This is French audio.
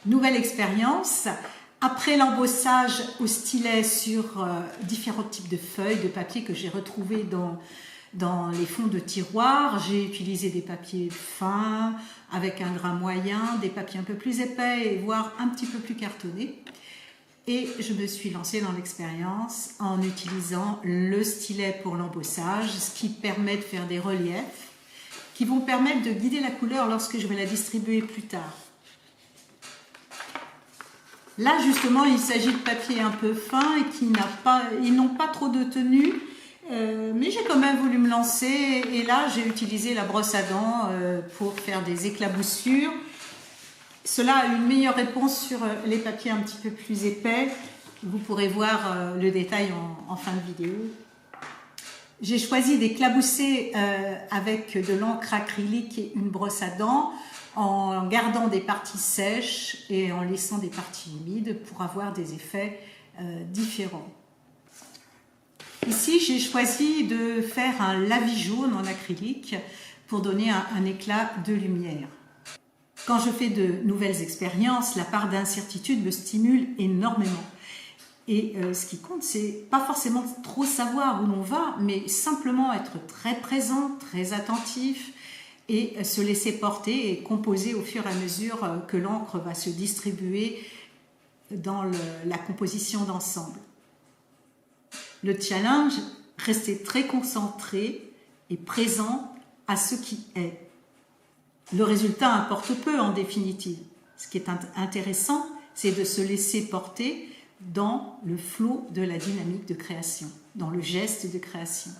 Nouvelle expérience. Après l'embossage au stylet sur différents types de feuilles de papier que j'ai retrouvées dans les fonds de tiroir, j'ai utilisé des papiers fins, avec un grain moyen, des papiers un peu plus épais, voire un petit peu plus cartonnés. Et je me suis lancée dans l'expérience en utilisant le stylet pour l'embossage, ce qui permet de faire des reliefs qui vont permettre de guider la couleur lorsque je vais la distribuer plus tard. Là, justement, il s'agit de papiers un peu fins et qui n'ont pas trop de tenue, mais j'ai quand même voulu me lancer. Et là, j'ai utilisé la brosse à dents pour faire des éclaboussures. Cela a une meilleure réponse sur les papiers un petit peu plus épais. Vous pourrez voir le détail en fin de vidéo. J'ai choisi d'éclabousser avec de l'encre acrylique et une brosse à dents, en gardant des parties sèches et en laissant des parties humides pour avoir des effets différents. Ici, j'ai choisi de faire un lavis jaune en acrylique pour donner un éclat de lumière. Quand je fais de nouvelles expériences, la part d'incertitude me stimule énormément. Et ce qui compte, c'est pas forcément trop savoir où l'on va, mais simplement être très présent, très attentif, et se laisser porter et composer au fur et à mesure que l'encre va se distribuer dans la composition d'ensemble. Le challenge, rester très concentré et présent à ce qui est. Le résultat importe peu en définitive. Ce qui est intéressant, c'est de se laisser porter dans le flot de la dynamique de création, dans le geste de création.